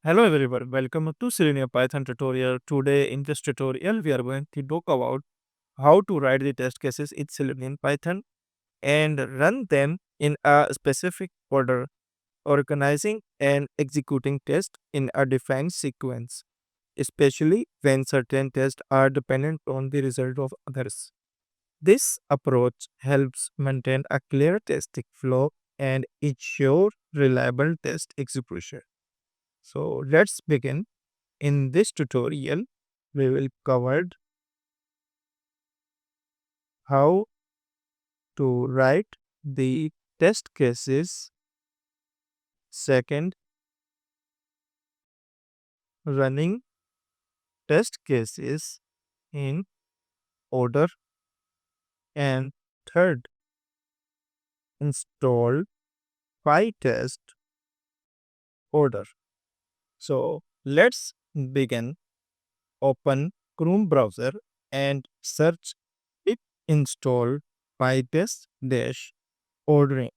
Hello everyone, welcome to Selenium Python tutorial. Today in this tutorial we are going to talk about how to write the test cases in Selenium Python and run them in a specific order, organizing and executing tests in a defined sequence, especially when certain tests are dependent on the result of others. This approach helps maintain a clear testing flow and ensure reliable test execution. So let's begin. In this tutorial, we will cover how to write the test cases, second, running test cases in order, and third, install PyTest order. So let's begin. Open Chrome browser and search pip install PyTest dash ordering.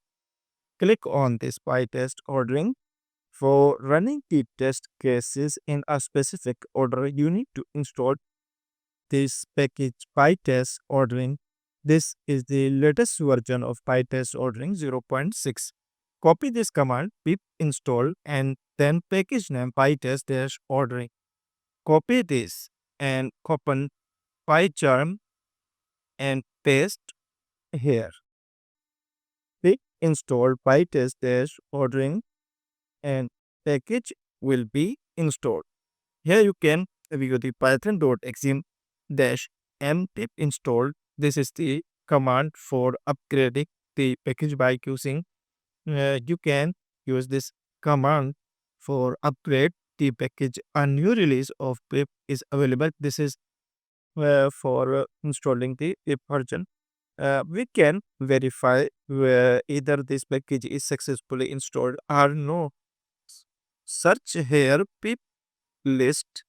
Click on this PyTest ordering. For running the test cases in a specific order, you need to install this package PyTest ordering. This is the latest version of PyTest ordering 0.6. Copy this command pip install and then package name PyTest dash ordering. Copy this and open PyCharm and paste here. Pip install PyTest dash ordering and package will be installed. Here you can view the python.exim dash mpip install. This is the command for upgrading the package by using. You can use this command for upgrade the package. A new release of pip is available. This is for installing the pip version. We can verify where either this package is successfully installed or no. Search here pip list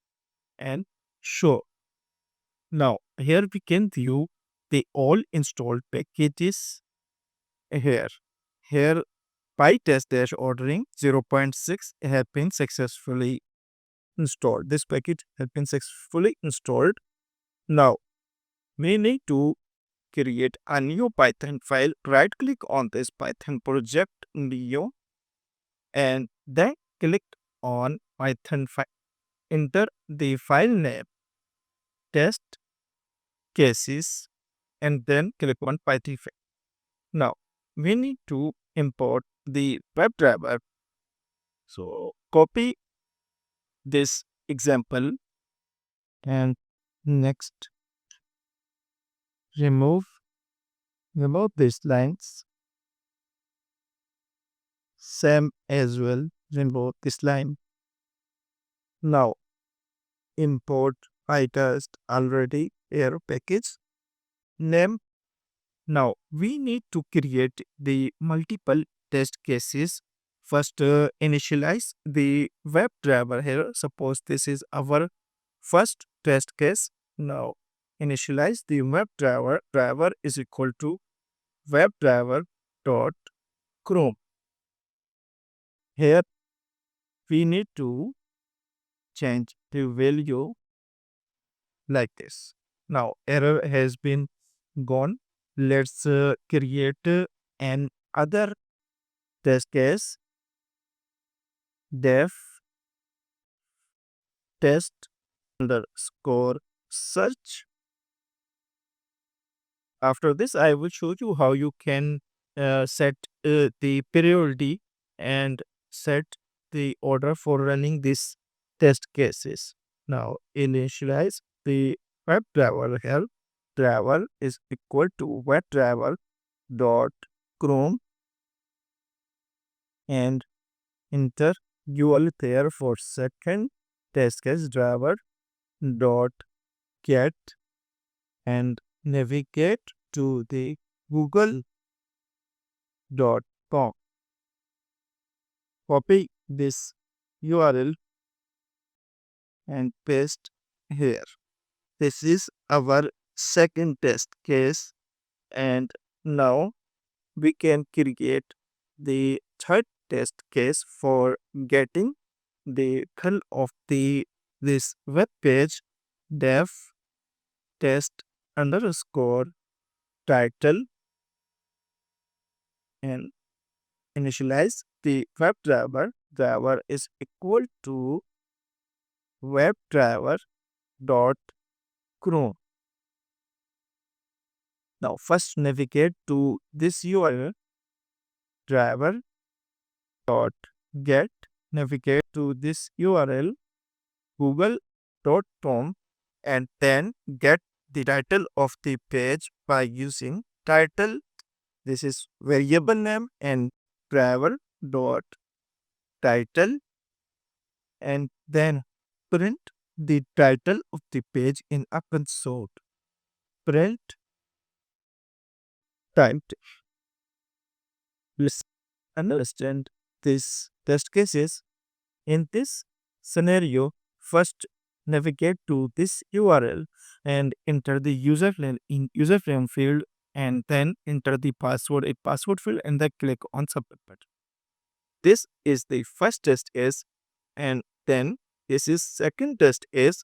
and show. Now, here we can view the all installed packages here. Here, PyTest dash ordering 0.6 have been successfully installed. This package has been successfully installed. Now, we need to create a new Python file. Right click on this Python project new and then click on Python file. Enter the file name test cases and then click on Python file. Now, we need to import the WebDriver. So, copy this example and next remove these lines. Same as well, remove this line. Now, import PyTest already here package name. Now, we need to create the multiple test cases. First, initialize the WebDriver here. Suppose this is our first test case. Now, initialize the WebDriver. Driver is equal to WebDriver dot Chrome. Here, we need to change the value like this. Now, error has been gone. Let's create an other test case def test underscore search. After this, I will show you how you can set the priority and set the order for running these test cases. Now, initialize the WebDriver here. Driver is equal to WebDriver dot Chrome and enter URL there for second test case driver dot get and navigate to the google.com. Copy this URL and paste here. This is our second test case and now we can create the third test case for getting the title of this web page, dev test underscore title, and initialize the WebDriver. Driver is equal to WebDriver dot chrome. Now first navigate to this URL, driver dot get. Navigate to this URL, google.com, and then get the title of the page by using title. This is variable name, and driver dot title, and then print the title of the page in a console. Print typed. Let's understand this test cases. In this scenario, first navigate to this URL and enter the user frame field, and then enter the password in password field, and then click on submit button. This is the first test case, and then this is second test case,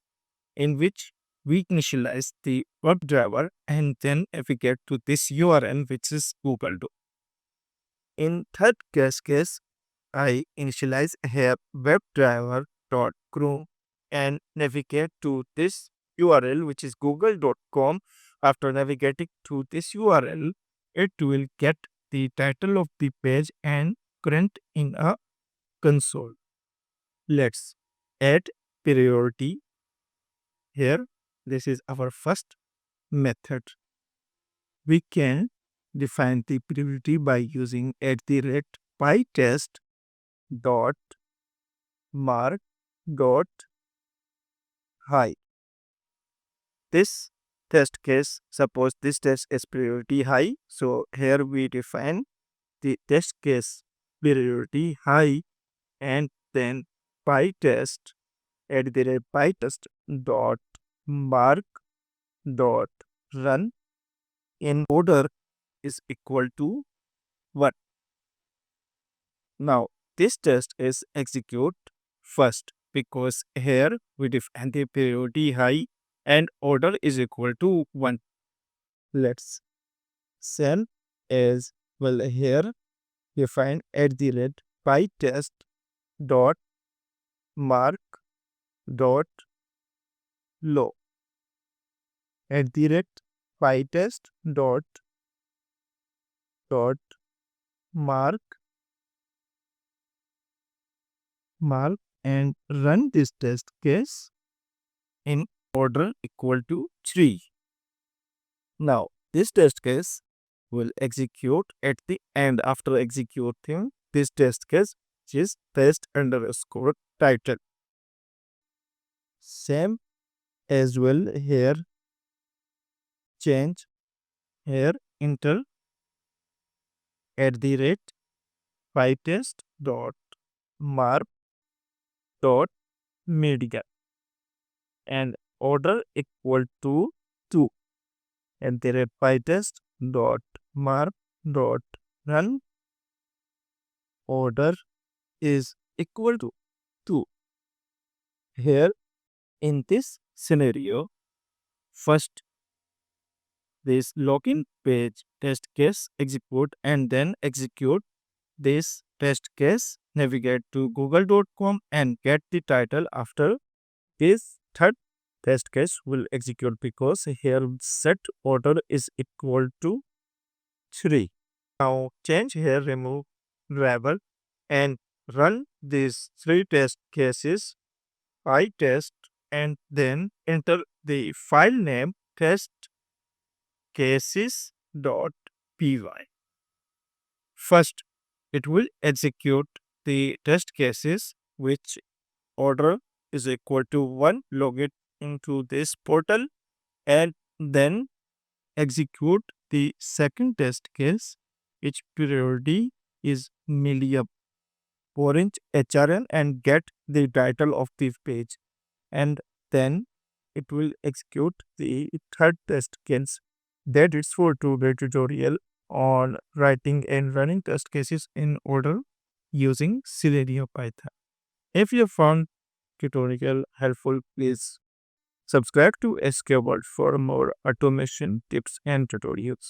in which we initialize the WebDriver and then navigate to this URL, which is Google. In third case, I initialize here webdriver.chrome and navigate to this URL, which is google.com. After navigating to this URL, it will get the title of the page and print in a console. Let's add priority here. This is our first method. We can define the priority by using @pytest dot mark dot high. This test case, suppose this test is priority high, so here we define the test case priority high, and then pytest @pytest dot mark dot run in order is equal to 1. Now this test is execute first, because here we define the priority high and order is equal to 1. Let's send as well. Here define @pytest dot mark dot low. @pytest dot mark and run this test case in order equal to 3. Now this test case will execute at the end. After executing this test case, which is test underscore title. Same as well here, change here, enter @pytest dot mark dot media and order equal to 2, and pytest dot mark dot run order is equal to 2. Here in this scenario, first this login page test case execute, and then execute this test case, navigate to google.com and get the title. After this third test case will execute, because here set order is equal to 3. Now change here, remove driver, and run these 3 test cases, pytest, and then enter the file name testcases.py. First, it will execute the test cases, which order is equal to 1, log it into this portal, and then execute the second test case, which priority is medium, orange HRN, and get the title of the page, and then it will execute the third test case. That is for today's tutorial on writing and running test cases in order using Selenium Python. If you found tutorial helpful, please subscribe to SK World for more automation tips and tutorials.